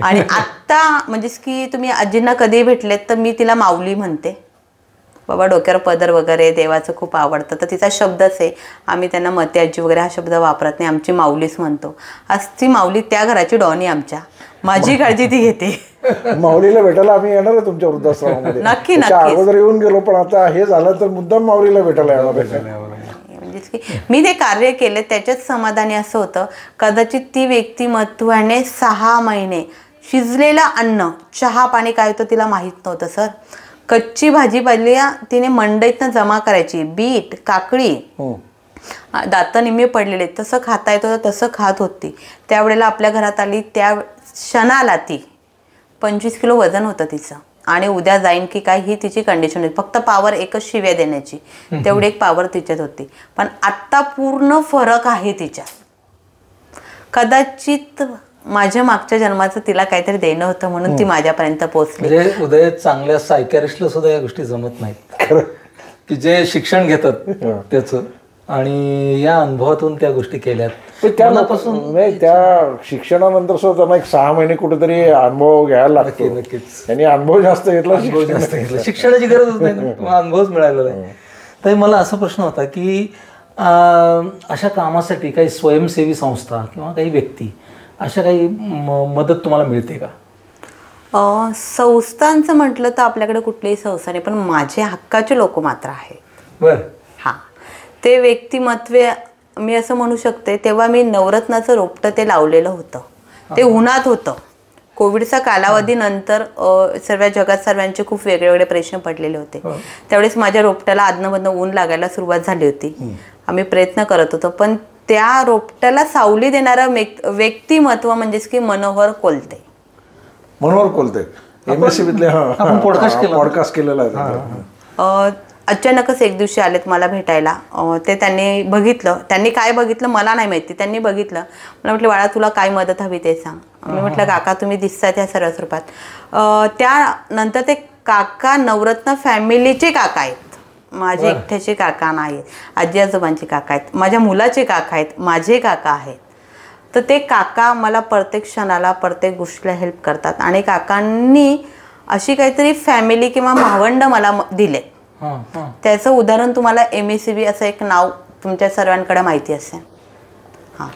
आणि आत्ता म्हणजेच की तुम्ही आजींना कधी भेटलेत तर मी तिला माऊली म्हणते. बाबा डोक्यावर पदर वगैरे देवाचं खूप आवडतं, तर तिचा शब्दच आहे. आम्ही त्यांना मते आजी वगैरे हा शब्द वापरत नाही, आमची माऊलीच म्हणतो. आज ती माऊली त्या घराची डॉनी आमच्या, माझी काळजी ती घेते. माऊलीला भेटायला आम्ही येणार आहे तुमच्या वृद्धाश्रमामध्ये. नक्की अगोदर येऊन गेलो, पण आता हे झालं तर मुद्दाम माऊलीला भेटायला येणार. म्हणजेच की मी ते कार्य केले त्याच्याच समाधानी असं होतं. कदाचित ती व्यक्तिमत्वाने 6 महिने शिजलेलं अन्न, चहा पाणी काय होतं तिला माहीत नव्हतं सर. कच्ची भाजीपाला तिने मंडईतनं जमा करायची, बीट, काकडी, दातं निम्मे पडलेले, तसं खाता येत होतं तसं खात होती. त्यावेळेला आपल्या घरात आली, त्या क्षणाला ती 25 किलो वजन होतं तिचं, आणि उद्या जाईन की काय ही तिची कंडिशन होती. फक्त पावर एकच शिव्या देण्याची, तेवढी एक पावर तिच्यात होती. पण आत्ता पूर्ण फरक आहे तिच्यात. कदाचित माझ्या मागच्या जन्माचं तिला काहीतरी देणं होतं म्हणून ती माझ्यापर्यंत पोहोचली. म्हणजे उदय चांगल्या सायकॅरिस्टला सुद्धा या गोष्टी जमत नाहीत, की जे शिक्षण घेतात त्याचं, आणि या अनुभवातून त्या गोष्टी केल्यात. त्यापासून नाही, त्या शिक्षणानंतर सुद्धा त्यांना एक 6 महिने कुठेतरी अनुभव घ्यायला लागतो. नक्कीच त्यांनी अनुभव जास्त घेतला, शिक्षणाची गरजच नाही, अनुभवच मिळालेला नाही. तर मला असा प्रश्न होता की अशा कामासाठी काही स्वयंसेवी संस्था किंवा काही व्यक्ती, अशा काही मदत तुम्हाला मिळते का? संस्थांचं म्हटलं तर आपल्याकडे कुठलीही संस्था नाही, पण माझे हक्काचे लोक मात्र आहेत. बरं. हां, ते व्यक्तिमत्व मी असं म्हणू शकते. तेव्हा मी नवरत्नाचं रोपटं ते लावलेलं होतं, ते उन्हात होतं. कोविडचा कालावधीनंतर सर्व जगात सर्वांचे खूप वेगळे वेगळे प्रश्न पडलेले होते. त्यावेळेस माझ्या रोपट्याला आदनमधनं ऊन लागायला सुरुवात झाली होती. आम्ही प्रयत्न करत होतो, पण त्या रोपट्याला सावली देणारं व्यक्तिमत्व म्हणजेच की मनोहर कोलते. मनोहर कोलते MSCBतले पॉडकास्ट केलेला आहे. अचानकच एक दिवशी आलेत मला भेटायला. ते त्यांनी बघितलं, त्यांनी काय बघितलं मला नाही माहिती, त्यांनी बघितलं. मला म्हटलं बाळा तुला काय मदत हवी ते सांग. मी म्हटलं काका तुम्ही दिसता त्या सर्व स्वरूपात. त्यानंतर ते काका नवरत्न फॅमिलीचे काका आहेत, माझे एकट्याचे काका नाही, आजी आजोबांचे काका आहेत, माझ्या मुलाचे काका आहेत, माझे काका आहेत. तर ते काका मला प्रत्येक क्षणाला प्रत्येक गोष्टीला हेल्प करतात. आणि काकांनी अशी काहीतरी फॅमिली किंवा भावंड मला दिले. त्याचं उदाहरण तुम्हाला MSCB असं एक नाव तुमच्या सर्वांकडे माहिती असेल. हां,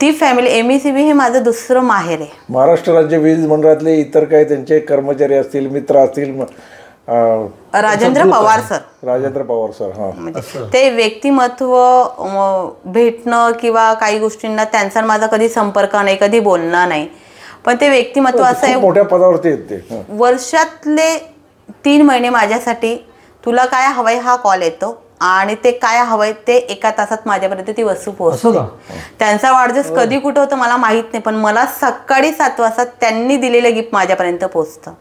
ती फॅमिली MSCB हे माझं दुसरं माहेर आहे. महाराष्ट्र राज्य वीज मंडळातले इतर काही त्यांचे कर्मचारी असतील, मित्र असतील, राजेंद्र पवार सर. राजेंद्र पवार सर. हा, म्हणजे ते व्यक्तिमत्व भेटणं किंवा काही गोष्टींना त्यांचा माझा कधी संपर्क नाही, कधी बोलणं नाही, पण ते व्यक्तिमत्व असं आहे मोठ्या पदावरती येते. वर्षातले 3 महिने माझ्यासाठी तुला काय हवंय हा कॉल येतो आणि ते काय हवंय ते एका तासात माझ्यापर्यंत ती वस्तू पोहोचते. त्यांचा वाढदिवस कधी कुठं होतं मला माहित नाही, पण मला सकाळी 7 वाजता त्यांनी दिलेलं गिफ्ट माझ्यापर्यंत पोहोचतं.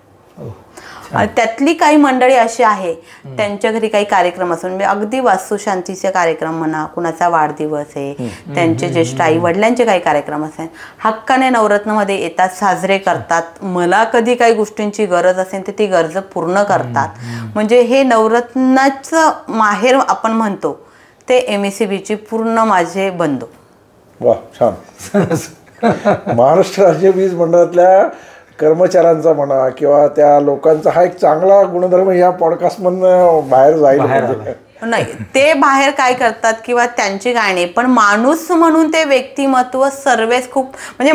आणि त्यातली काही मंडळी अशी आहे त्यांच्या घरी काही कार्यक्रम असून म्हणजे अगदी वास्तुशांतीचे कार्यक्रम म्हणा, कुणाचा वाढदिवस आहे, त्यांचे ज्येष्ठ आई वडिलांचे काही कार्यक्रम असेल, हक्काने नवरत्नमध्ये येतात, साजरे करतात. मला कधी काही गोष्टींची गरज असेल तर ती गरज पूर्ण करतात. म्हणजे हे नवरत्नाचं माहेर आपण म्हणतो ते MSCBची पूर्ण माझे बंधू. वा, छान. महाराष्ट्र राज्य वीज मंडळातल्या कर्मचाऱ्यांचा म्हणा किंवा त्या लोकांचा हा एक चांगला गुणधर्म या पॉडकास्टमधून बाहेर जाईल. नाही, ते बाहेर काय करतात किंवा त्यांची काय नाही, पण माणूस म्हणून ते व्यक्तिमत्व सर्वच खूप म्हणजे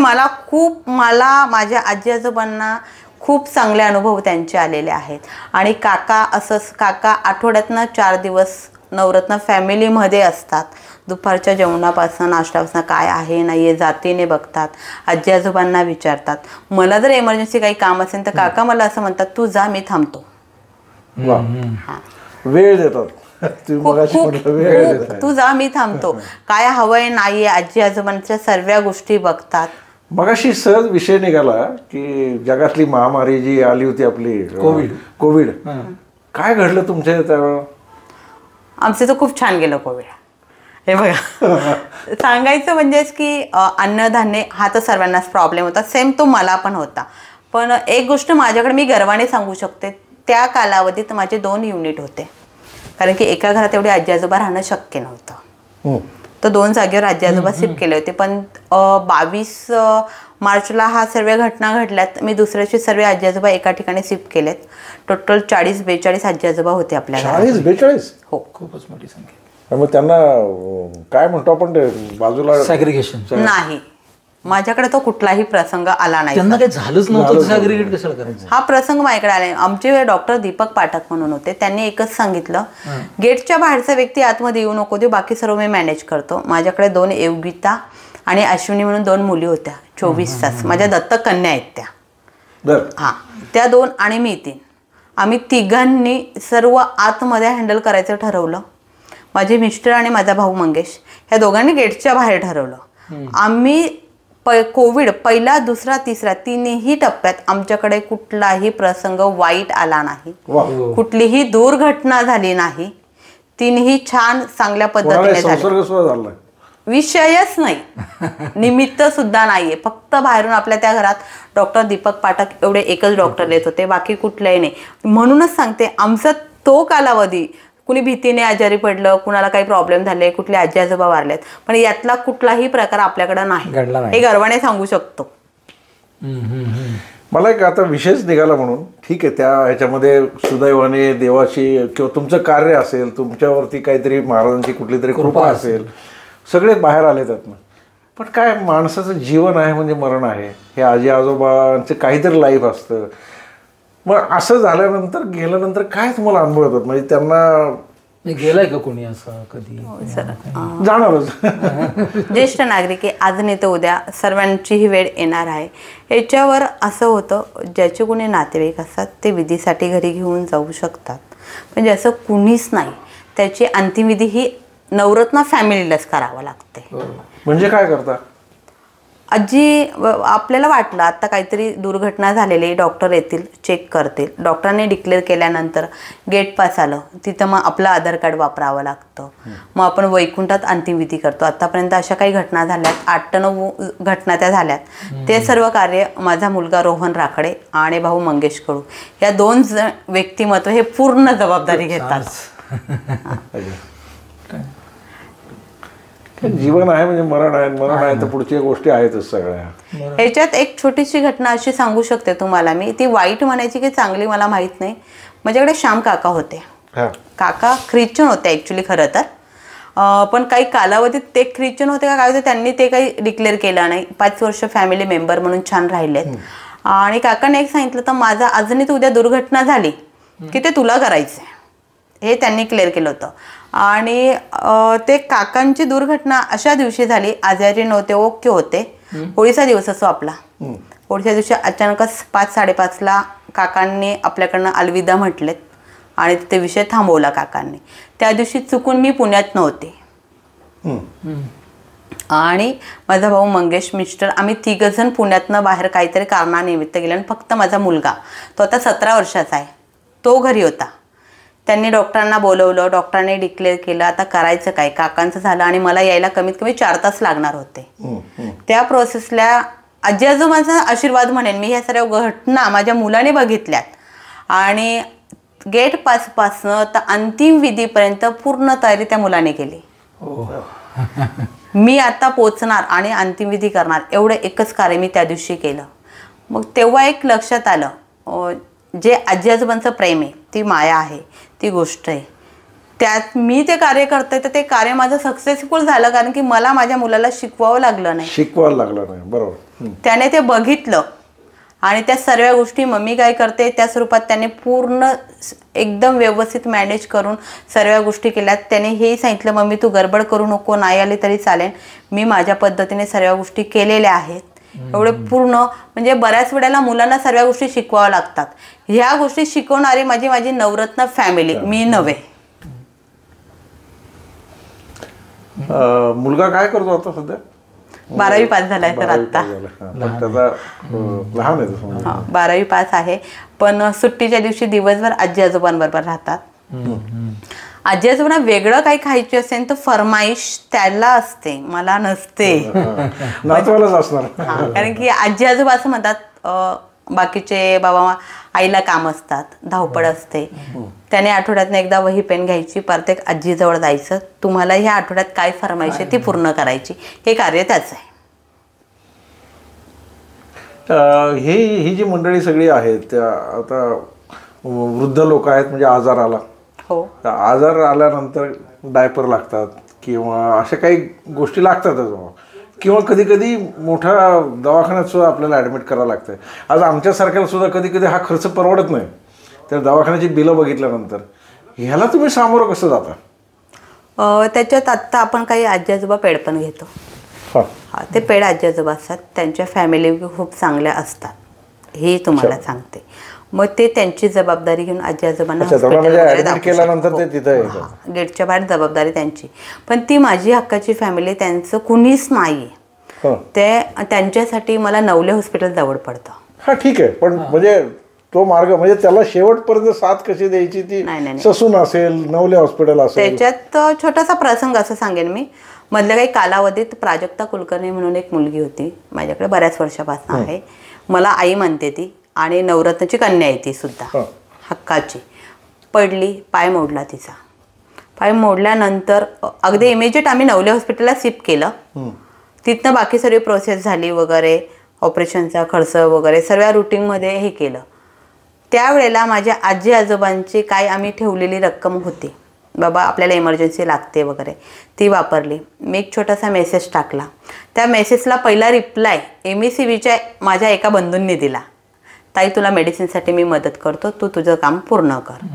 मला माझ्या आजी आजोबांना खूप चांगले अनुभव त्यांचे आलेले आहेत. आणि काका आठवड्यातनं 4 दिवस नवरत्न फॅमिलीमध्ये असतात. दुपारच्या जेवणापासून नाश्त्यापासून काय आहे नाही आहे जातीने बघतात, आजी आजोबांना विचारतात. मला जर एमर्जन्सी काही काम असेल तर काका मला असं म्हणतात, तू जा, मी थांबतो. वेळ देतात, तू जा, मी थांबतो. काय हवंय नाहीये आजी आजोबांच्या सर्व गोष्टी बघतात. मगाशी सहज विषय निघाला की जगातली महामारी जी आली होती आपली कोविड, काय घडलं तुमच्या त्यावेळेला? आमचं तर खूप छान गेलं कोविड. हे बघा, सांगायचं म्हणजेच की अन्नधान्य हा तर सर्वांनाच प्रॉब्लेम होता, सेम तो मला पण होता. पण एक गोष्ट माझ्याकडे मी गर्वाने सांगू शकते, त्या कालावधीत माझे 2 युनिट होते. कारण की एका घरात एवढे आजी आजोबा राहणं शक्य नव्हतं. तर 2 जागेवर आजी आजोबा शिफ्ट केले होते. पण 22 मार्चला हा सर्व घटना घडल्यात. मी दुसऱ्याचे सर्व आजी आजोबा एका ठिकाणी शिफ्ट केलेत. टोटल 40-42 आजी आजोबा होते आपल्या घरात. 40-42? हो, खूपच मोठी संख्या. मग त्यांना काय म्हणतो आपण बाजूला सॅग्रिगेशन नाही, माझ्याकडे तो कुठलाही प्रसंग आला नाही. त्यांना काही झालंच नव्हतं, सॅग्रिगेट कशाला करायचं? हा प्रसंग माझ्याकडे आला. आमचे डॉक्टर दीपक पाठक म्हणून होते, त्यांनी एकच सांगितलं, गेटच्या बाहेरचा व्यक्ती आतमध्ये येऊ नको देऊ, बाकी सर्व मी मॅनेज करतो. माझ्याकडे 2 योगिता आणि अश्विनी म्हणून 2 मुली होत्या, 24 तास माझ्या दत्तक कन्या आहेत त्या. हा, त्या 2 आणि मी 3, आम्ही तिघांनी सर्व आतमध्ये हँडल करायचं ठरवलं. माझे मिस्टर आणि माझा भाऊ मंगेश ह्या दोघांनी गेटच्या बाहेर ठरवलं. आम्ही कोविड पहिला, दुसरा, तिसरा 3ही टप्प्यात आमच्याकडे कुठलाही प्रसंग वाईट आला नाही, कुठलीही दुर्घटना झाली नाही. 3ही छान चांगल्या पद्धतीने झाली. विषयच नाही, निमित्त सुद्धा नाहीये. फक्त बाहेरून आपल्या त्या घरात डॉक्टर दीपक पाठक एवढे एकच डॉक्टर येत होते, बाकी कुठल्याही नाही. म्हणूनच सांगते, आमचा तो कालावधी कुणी भीतीने आजारी पडलं, कुणाला काही प्रॉब्लेम झाले, कुठले आजी आजोबा वारलेत, पण यातला कुठलाही प्रकार आपल्याकडे नाही, हे गर्वाने सांगू शकतो. मला एक आता विषयच निघाला म्हणून ठीक आहे, त्या ह्याच्यामध्ये सुदैवाने देवाची किंवा तुमचं कार्य असेल, तुमच्यावरती काहीतरी महाराजांची कुठली तरी कृपा असेल, सगळे बाहेर आले त्यातनं. पण काय माणसाचं जीवन आहे म्हणजे मरण आहे, हे आजी आजोबांचं काहीतरी लाईफ असतं. मग असं झाल्यानंतर गेल्यानंतर काय तुम्हाला अनुभव येतात? म्हणजे त्यांना गेलाय का कोणी असं कधी? जाणारच, ज्येष्ठ नागरिक आहे, आज नाही तर उद्या सर्वांची ही वेळ येणार आहे. याच्यावर असं होतं, ज्याचे कोणी नातेवाईक असतात ते विधीसाठी घरी घेऊन जाऊ शकतात, म्हणजे असं कुणीच नाही. त्याची अंतिमविधी ही नवरत्न फॅमिलीलाच करावं लागते. म्हणजे काय करता? आजी आपल्याला वाटलं आता काहीतरी दुर्घटना झालेली, डॉक्टर येतील, चेक करतील. डॉक्टरांनी डिक्लेअर केल्यानंतर गेट पास आलं, तिथं मग आपलं आधार कार्ड वापरावं लागतं. मग आपण वैकुंठात अंतिमविधी करतो. आतापर्यंत अशा काही घटना झाल्यात, 8 ते 9 घटना त्या झाल्यात. ते सर्व कार्य माझा मुलगा रोहन राखडे आणि भाऊ मंगेश कडू या 2 व्यक्तिमत्व हे पूर्ण जबाबदारी घेतात. जीवन आहे म्हणजे मरण आहे, मरण आहे तर पुढच्या गोष्टी आहेतच सगळ्या. ह्याच्यात एक छोटीशी घटना अशी सांगू शकते तुम्हाला मी, ती वाईट म्हणायची की चांगली मला माहित नाही. माझ्याकडे श्याम काका होते. काका ख्रिश्चन होते ॲक्च्युली खरं तर, पण काही कालावधीत ते ख्रिश्चन होते का काय होते त्यांनी ते काही डिक्लेअर केलं नाही. 5 वर्ष फॅमिली मेंबर म्हणून छान राहिलेत. आणि काकांनी एक सांगितलं तर माझा आजनी उद्या दुर्घटना झाली की ते तुला करायचं हे त्यांनी क्लिअर केलं होतं. आणि ते काकांची दुर्घटना अशा दिवशी झाली, आजारी नव्हते, ओके होते. होळीचा दिवस असो आपला. होळीच्या दिवशी अचानकच 5-5:30ला काकांनी आपल्याकडनं अलविदा म्हटलेत आणि ते विषय थांबवला काकांनी. त्या दिवशी चुकून मी पुण्यात नव्हते आणि माझा भाऊ मंगेश मिस्टर आम्ही 3 जण पुण्यातनं बाहेर काहीतरी कारणानिमित्त गेले आणि फक्त माझा मुलगा तो आता 17 वर्षाचा आहे तो घरी होता. त्यांनी डॉक्टरांना बोलवलं, डॉक्टरांनी डिक्लेअर केलं आता करायचं काय. काकांचं झालं आणि मला यायला कमीत कमी 4 तास लागणार होते. त्या प्रोसेसला आजी आजोबांचा आशीर्वाद म्हणेन मी. ह्या सर्व घटना माझ्या मुलाने बघितल्यात आणि गेट पासपासनं तर अंतिम विधीपर्यंत पूर्ण तयारी त्या मुलाने केली. मी आता पोचणार आणि अंतिम विधी करणार एवढं एकच कार्य मी त्या दिवशी केलं. मग तेव्हा एक लक्षात आलं जे आजी आजोबांचं प्रेम आहे, ती माया आहे, ती गोष्ट आहे. त्यात मी ते कार्य करते तर ते कार्य माझं सक्सेसफुल झालं कारण की मला माझ्या मुलाला शिकवावं लागलं नाही. बरोबर. त्याने ते बघितलं आणि त्या सर्व गोष्टी मम्मी काय करते त्या स्वरूपात त्याने पूर्ण एकदम व्यवस्थित मॅनेज करून सर्व गोष्टी केल्यात. त्याने हेही सांगितलं मम्मी तू गडबड करू नको, नाही आली तरी चालेल, मी माझ्या पद्धतीने सर्व गोष्टी केलेल्या आहेत. एवढे पूर्ण म्हणजे बऱ्याच वेळेला मुलांना सर्व गोष्टी शिकवाव्या लागतात. ह्या गोष्टी शिकवणारी माझी नवरत्न फॅमिली, मी नव्हे. मुलगा काय करतो आता सध्या? 12वी पास झालाय तर आता लहान आहे. 12वी पास आहे पण सुट्टीच्या दिवशी दिवसभर आजी आजोबांबरोबर राहतात. आजी आजोबांना वेगळं काही खायची असेल तर फरमाईश त्याला असते, मला नसते. कारण की आजी आजोबा असं म्हणतात बाकीचे बाबा आईला काम असतात, धावपळ असते, त्याने आठवड्यातनं एकदा वही पेन घ्यायची, प्रत्येक आजीजवळ जायचं, तुम्हाला ह्या आठवड्यात काय फरमाईश आहे ती पूर्ण करायची. हे कार्य त्याचं आहे. ही जी मंडळी सगळी आहेत त्या आता वृद्ध लोक आहेत म्हणजे आजार आला, हो आजार आल्यानंतर डायपर लागतात किंवा अशा काही गोष्टी लागतातच किंवा कधी कधी मोठ्या दवाखान्यात सुद्धा आपल्याला ॲडमिट करावं लागतं. आज आमच्यासारख्याला सुद्धा कधी कधी हा खर्च परवडत नाही. त्या दवाखान्याची बिलं बघितल्यानंतर ह्याला तुम्ही सामोरं कसं जाता? त्याच्यात आत्ता आपण काही आजी आजोबा पेड पण घेतो. ते पेड आजी आजोबा असतात, त्यांच्या फॅमिली खूप चांगल्या असतात हे तुम्हाला सांगते. मग ते त्यांची जबाबदारी घेऊन आजी आजोबांना गेटच्या बाहेर जबाबदारी त्यांची. पण ती माझी हक्काची फॅमिली, त्यांचं कुणीच नाही. ते त्यांच्यासाठी मला नवले हॉस्पिटल जवळ पडतं. हा ठीक आहे, पण म्हणजे तो मार्ग म्हणजे त्याला शेवटपर्यंत साथ कशी द्यायची ती ससून असेल, नवले हॉस्पिटल असेल. त्याच्यात छोटासा प्रसंग असं सांगेन मी. मधल्या काही कालावधीत प्राजक्ता कुलकर्णी म्हणून एक मुलगी होती माझ्याकडे, बऱ्याच वर्षापासून आहे. मला आई म्हणते ती आणि नवरत्नाची कन्या आहे ती सुद्धा हक्काची. पडली, पाय मोडला तिचा. पाय मोडल्यानंतर अगदी इमिजिएट आम्ही नवले हॉस्पिटलला शिफ्ट केलं. तिथनं बाकी सर्व प्रोसेस झाली वगैरे, ऑपरेशनचा खर्च वगैरे सर्व रुटीनमध्ये हे केलं. त्यावेळेला माझ्या आजी आजोबांची काय आम्ही ठेवलेली रक्कम होती, बाबा आपल्याला इमर्जन्सी लागते वगैरे, ती वापरली. मी एक छोटासा मेसेज टाकला. त्या मेसेजला पहिला रिप्लाय MECVच्या माझ्या एका बंधूंनी दिला, ताई तुला मेडिसिनसाठी मी मदत करतो, तू तुझं काम पूर्ण कर.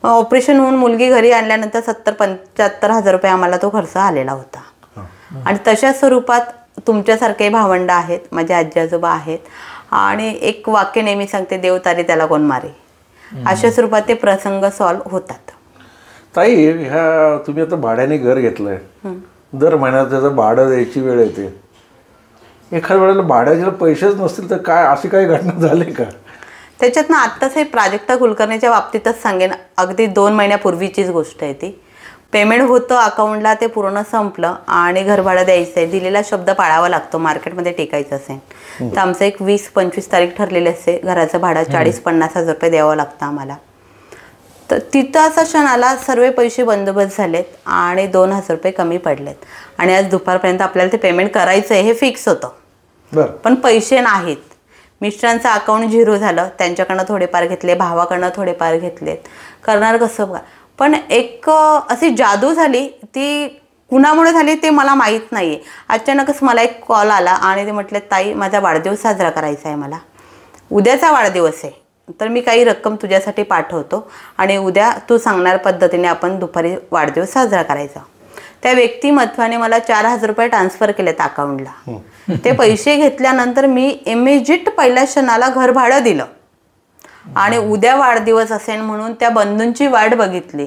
मग ऑपरेशन होऊन मुलगी घरी आणल्यानंतर 70-75 हजार रुपये आम्हाला तो खर्च आलेला होता. आणि तशा स्वरूपात तुमच्यासारखे भावंड आहेत, माझे आजी आजोबा आहेत. आणि एक वाक्य नेहमी सांगते, देव तारी त्याला कोण मारे. अशा स्वरूपात ते प्रसंग सॉल्व्ह होतात. ताई ह्या तुम्ही आता भाड्याने घर घेतलंय, दर महिन्यात त्याचं भाडं द्यायची वेळ येते. एखाद्या वेळेला भाड्याचे पैसेच नसतील तर काय अशी काही घटना झाली का? त्याच्यातनं आत्ताच हे प्राजक्ता कुलकर्णीच्या बाबतीतच सांगेन, अगदी 2 महिन्यापूर्वीचीच गोष्ट आहे ती. पेमेंट होतं अकाउंटला, ते पूर्ण संपलं आणि घर भाडं द्यायचं आहे. दिलेला शब्द पाळावा लागतो, मार्केटमध्ये टेकायचं असेल तर. आमचं एक 20-25 तारीख ठरलेली असते, घराचं भाडं 40-50 हजार रुपये द्यावं लागतं आम्हाला. तर तिथं असा क्षण आला, सर्व पैसे बंदोबस्त झालेत आणि 2,000 रुपये कमी पडलेत आणि आज दुपारपर्यंत आपल्याला ते पेमेंट करायचं आहे हे फिक्स होतं. पण पैसे नाहीत. मिस्टरांचं अकाउंट 0 झालं, त्यांच्याकडनं थोडेफार घेतले, भावाकडनं थोडेफार घेतलेत, करणार कसं बघा. पण एक अशी जादू झाली, ती कुणामुळे झाली ते मला माहीत नाही आहे. अचानकच मला एक कॉल आला आणि ते म्हटले, ताई माझा वाढदिवस साजरा करायचा आहे, मला उद्याचा वाढदिवस आहे, तर मी काही रक्कम तुझ्यासाठी पाठवतो आणि उद्या तू सांगणार पद्धतीने आपण दुपारी वाढदिवस साजरा करायचा. त्या व्यक्तिमत्वाने मला 4,000 रुपये ट्रान्सफर केलेत अकाउंटला. ते पैसे घेतल्यानंतर मी इमिजिएट पहिल्या क्षणाला घर भाडं दिलं आणि उद्या वाढदिवस असेल म्हणून त्या बंधूंची वाट बघितली.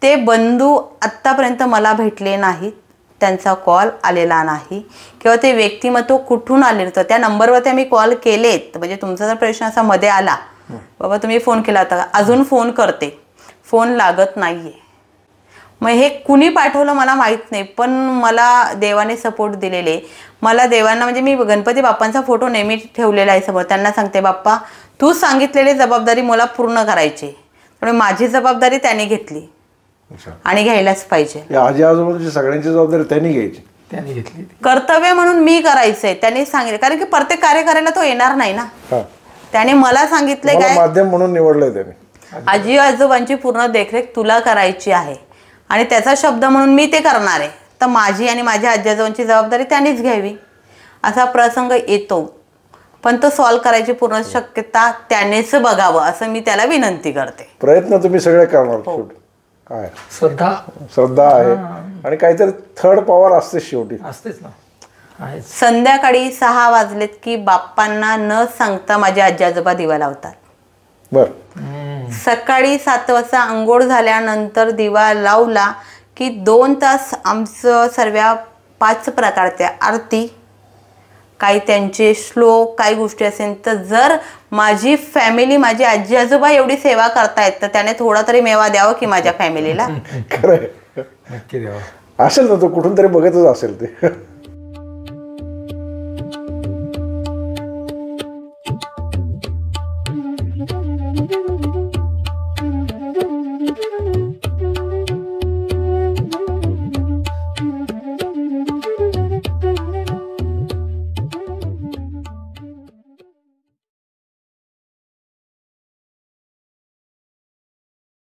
ते बंधू आत्तापर्यंत मला भेटले नाहीत, त्यांचा कॉल आलेला नाही किंवा ते व्यक्तिमत्व कुठून आले होतं. त्या नंबरवरती आम्ही कॉल केलेत, म्हणजे तुमचा जर प्रश्न असा मध्ये आला, बाबा तुम्ही फोन केला होता का, अजून फोन करते, फोन लागत नाही आहे. मग हे कुणी पाठवलं मला माहीत नाही, पण मला देवाने सपोर्ट दिलेले. मला देवांना, म्हणजे मी गणपती बाप्पांचा फोटो नेहमी ठेवलेला आहे समोर. त्यांना सांगते, बाप्पा तू सांगितलेली जबाबदारी मला पूर्ण करायची, त्यामुळे माझी जबाबदारी त्याने घेतली आणि घ्यायलाच पाहिजे. आजी आजोबांची सगळ्यांची जबाबदारी त्यांनी घ्यायची, त्यांनी घेतली. कर्तव्य म्हणून मी करायचंय, त्यांनी सांगितलं. कारण की प्रत्येक कार्य करायला तो येणार नाही ना. त्याने मला सांगितलंय काय, माध्यम म्हणून निवडलंय त्याने. आजी आजोबांची पूर्ण देखरेख तुला करायची आहे आणि त्याचा शब्द म्हणून मी ते करणार आहे, तर माझी आणि माझ्या आजी आजोबांची जबाबदारी त्यांनीच घ्यावी. असा प्रसंग येतो, पण तो सॉल्व्ह करायची पूर्ण शक्यता त्यानेच बघावं असं मी त्याला विनंती करते. प्रयत्न तुम्ही सगळे करणार. काय श्रद्धा आहे आणि काहीतरी थर्ड पॉवर असते शेवटी, असतेच ना. संध्याकाळी 6 वाजलेत की बाप्पांना न सांगता माझे आजी आजोबा दिवा लावतात. बर. सकाळी 7 वाजता आंघोळ झाल्यानंतर दिवा लावला की 2 तास आमचं सर्व 5 प्रकारच्या आरती, काही त्यांचे श्लोक, काही गोष्टी असेल. तर जर माझी फॅमिली, माझी आजी आजोबा एवढी सेवा करतायत, तर त्याने थोडा तरी मेवा द्यावा की माझ्या फॅमिलीला. खरंय, नक्की द्यावा असेल ना, तो कुठून तरी बघतच असेल ते.